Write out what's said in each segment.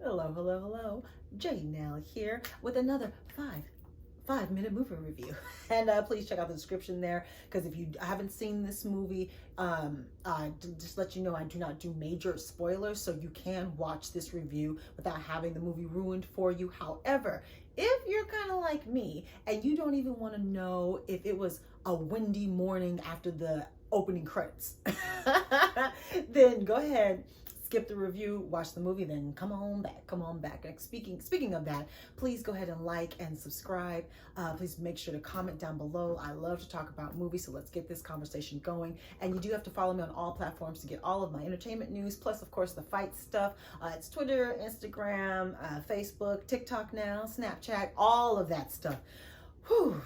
Hello, hello, hello. J Nell here with another five-minute movie review. And please check out the description there, because if you haven't seen this movie, just let you know I do not do major spoilers, so you can watch this review without having the movie ruined for you. However, if you're kind of like me and you don't even want to know if it was a windy morning after the opening credits, then go ahead, skip the review, watch the movie, then come on back. Like, speaking of that, please go ahead and like and subscribe. Please make sure to comment down below. I love to talk about movies, so let's get this conversation going. And you do have to follow me on all platforms to get all of my entertainment news, plus of course the fight stuff. It's Twitter, Instagram, Facebook, TikTok now, Snapchat, all of that stuff. Whew.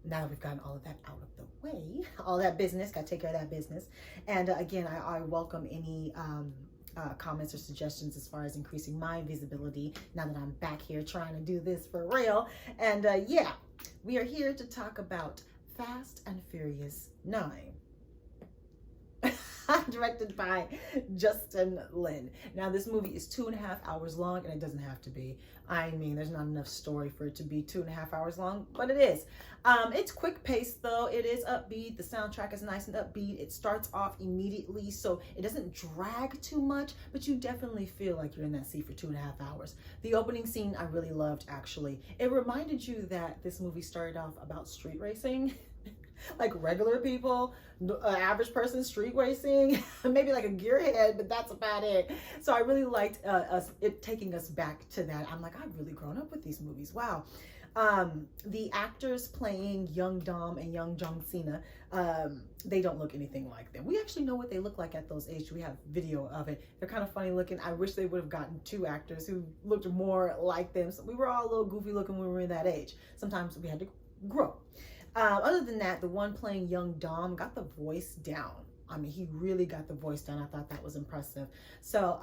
Now that we've gotten all of that out of the way, all that business, gotta take care of that business. And again, I welcome any comments or suggestions as far as increasing my visibility now that I'm back here trying to do this for real. And yeah, we are here to talk about Fast and Furious 9. Directed by Justin Lin. Now, this movie is 2.5 hours long, and it doesn't have to be. I mean, there's not enough story for it to be 2.5 hours long, but it is. It's quick paced though. It is upbeat. The soundtrack is nice and upbeat. It starts off immediately, so it doesn't drag too much, but you definitely feel like you're in that seat for 2.5 hours. The opening scene I really loved, actually. It reminded you that this movie started off about street racing. Like regular people, average person street racing, maybe like a gearhead, but that's about it. So I really liked it taking us back to that. I'm like, I've really grown up with these movies. Wow. The actors playing young Dom and young John Cena, they don't look anything like them. We actually know what they look like at those ages. We have video of it. They're kind of funny looking. I wish they would have gotten two actors who looked more like them. So we were all a little goofy looking when we were in that age. Sometimes we had to grow. Other than that, the one playing young Dom got the voice down. I mean, he really got the voice down. I thought that was impressive. So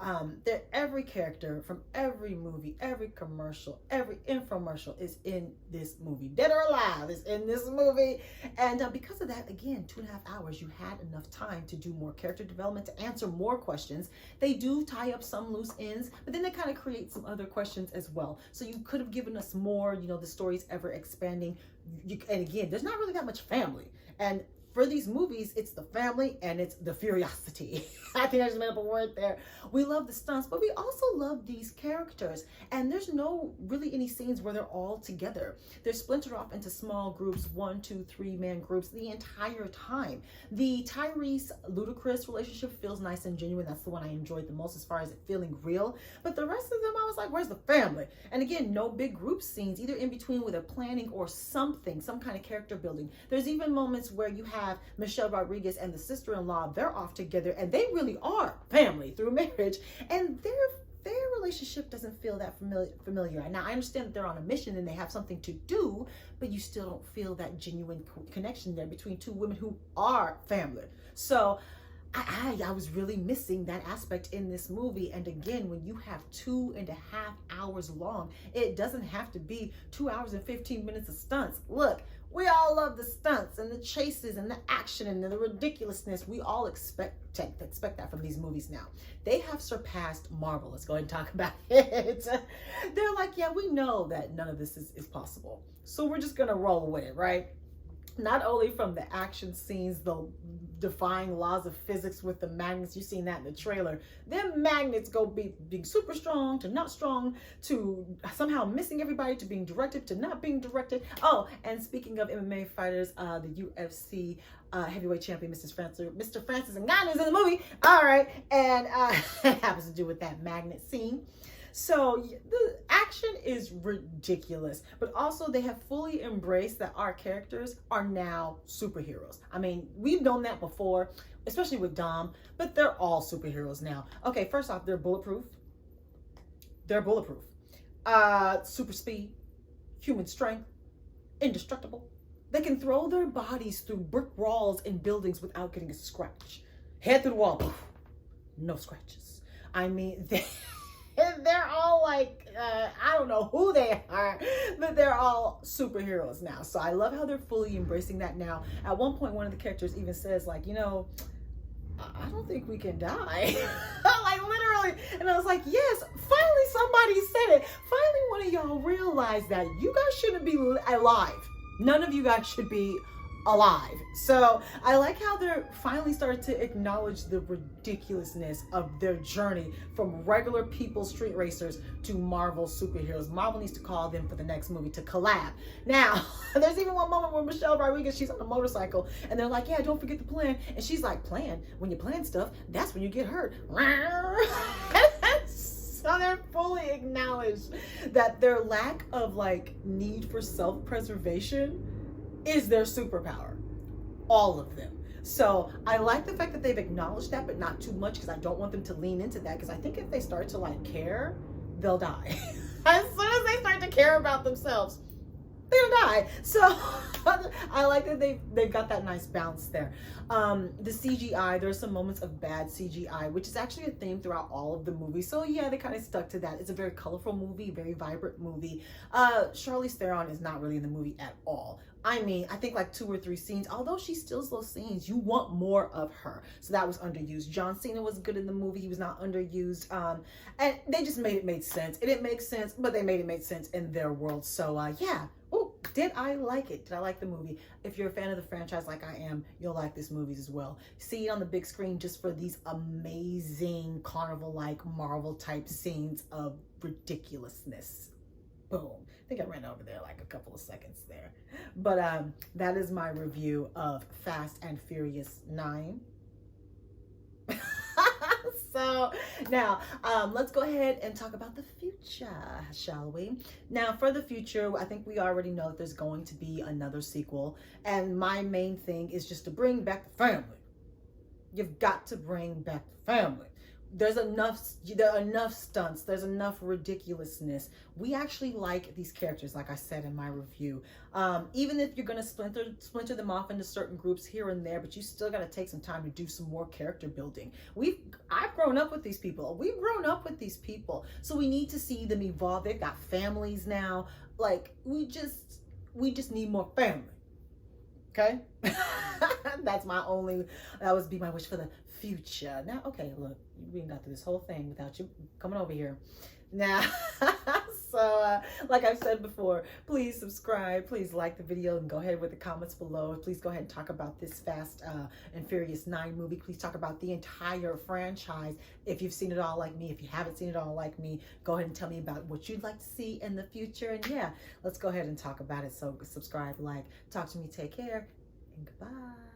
every character from every movie, every commercial, every infomercial is in this movie. Dead or alive is in this movie. And because of that, again, 2.5 hours, you had enough time to do more character development, to answer more questions. They do tie up some loose ends, but then they kind of create some other questions as well. So you could have given us more, the story's ever expanding. And again, there's not really that much family. And for these movies, it's the family and it's the furiosity. I think I just made up a word there. We love the stunts, but we also love these characters. And there's no really any scenes where they're all together. They're splintered off into small groups, 1, 2, 3-man groups the entire time. The Tyrese Ludacris relationship feels nice and genuine. That's the one I enjoyed the most as far as it feeling real. But the rest of them, I was like, where's the family? And again, no big group scenes, either in between where they're planning or something, some kind of character building. There's even moments where you have Michelle Rodriguez and the sister-in-law, they're off together and they really are family through marriage, and their relationship doesn't feel that familiar. Now I understand that they're on a mission and they have something to do, but you still don't feel that genuine connection there between two women who are family. So I was really missing that aspect in this movie. And again, when you have 2.5 hours long, it doesn't have to be 2 hours and 15 minutes of stunts. Look, we all love the stunts and the chases and the action and the ridiculousness. We all expect that from these movies now. They have surpassed Marvel. Let's go ahead and talk about it. They're like, yeah, we know that none of this is possible, so we're just gonna roll with it, right? Not only from the action scenes, the defying laws of physics with the magnets, you've seen that in the trailer. Them magnets go being super strong to not strong to somehow missing everybody to being directed to not being directed. Oh, and speaking of MMA fighters, the UFC heavyweight champion, Mr. Francis Ngannou is in the movie. All right, and it happens to do with that magnet scene. So the action is ridiculous, but also they have fully embraced that our characters are now superheroes. I mean, we've known that before, especially with Dom, but they're all superheroes now. Okay, first off, they're bulletproof. Super speed, human strength, indestructible. They can throw their bodies through brick walls and buildings without getting a scratch. Head through the wall, poof, no scratches. I mean, they're all like, I don't know who they are, but they're all superheroes now. So I love how they're fully embracing that now. At one point, one of the characters even says, like, I don't think we can die. Like, literally. And I was like, yes, finally somebody y'all realize that you guys shouldn't be alive. None of you guys should be alive. So I like how they're finally starting to acknowledge the ridiculousness of their journey from regular people, street racers, to Marvel superheroes. Marvel needs to call them for the next movie to collab. Now, there's even one moment where Michelle Rodriguez, she's on a motorcycle, and they're like, yeah, don't forget the plan. And she's like, plan? When you plan stuff, that's when you get hurt. So they're fully acknowledged that their lack of like need for self-preservation is their superpower. All of them. So I like the fact that they've acknowledged that, but not too much, because I don't want them to lean into that, because I think if they start to like care, they'll die. As soon as they start to care about themselves, they'll die. So I like that they've got that nice bounce there. The CGI, there's some moments of bad CGI, which is actually a theme throughout all of the movies. So yeah, they kind of stuck to that. It's a very colorful movie, very vibrant movie. Charlize Theron is not really in the movie at all. I mean, I think like 2 or 3 scenes, although she steals those scenes, you want more of her. So that was underused. John Cena was good in the movie. He was not underused. And they just made it make sense. It didn't make sense, but they made it make sense in their world. So yeah. Oh, did I like it? Did I like the movie? If you're a fan of the franchise like I am, you'll like this movie as well. See it on the big screen just for these amazing carnival-like Marvel-type scenes of ridiculousness. Boom. I think I ran over there like a couple of seconds there. But that is my review of Fast and Furious 9. So now let's go ahead and talk about the future, shall we? Now for the future, I think we already know that there's going to be another sequel, and my main thing is just to bring back the family. You've got to bring back the family. There are enough stunts, there's enough ridiculousness. We actually like these characters, like I said in my review. Even if you're gonna splinter them off into certain groups here and there, but you still gotta take some time to do some more character building. I've grown up with these people. We've grown up with these people. So we need to see them evolve. They've got families now. Like, we just need more family. Okay? That would be my wish for the future. Now, okay, look, we got through this whole thing without you coming over here. Now, so like I've said before, please subscribe, please like the video, and go ahead with the comments below. Please go ahead and talk about this Fast and Furious 9 movie. Please talk about the entire franchise. If you've seen it all like me, if you haven't seen it all like me, go ahead and tell me about what you'd like to see in the future. And yeah, let's go ahead and talk about it. So subscribe, like, talk to me, take care, and goodbye.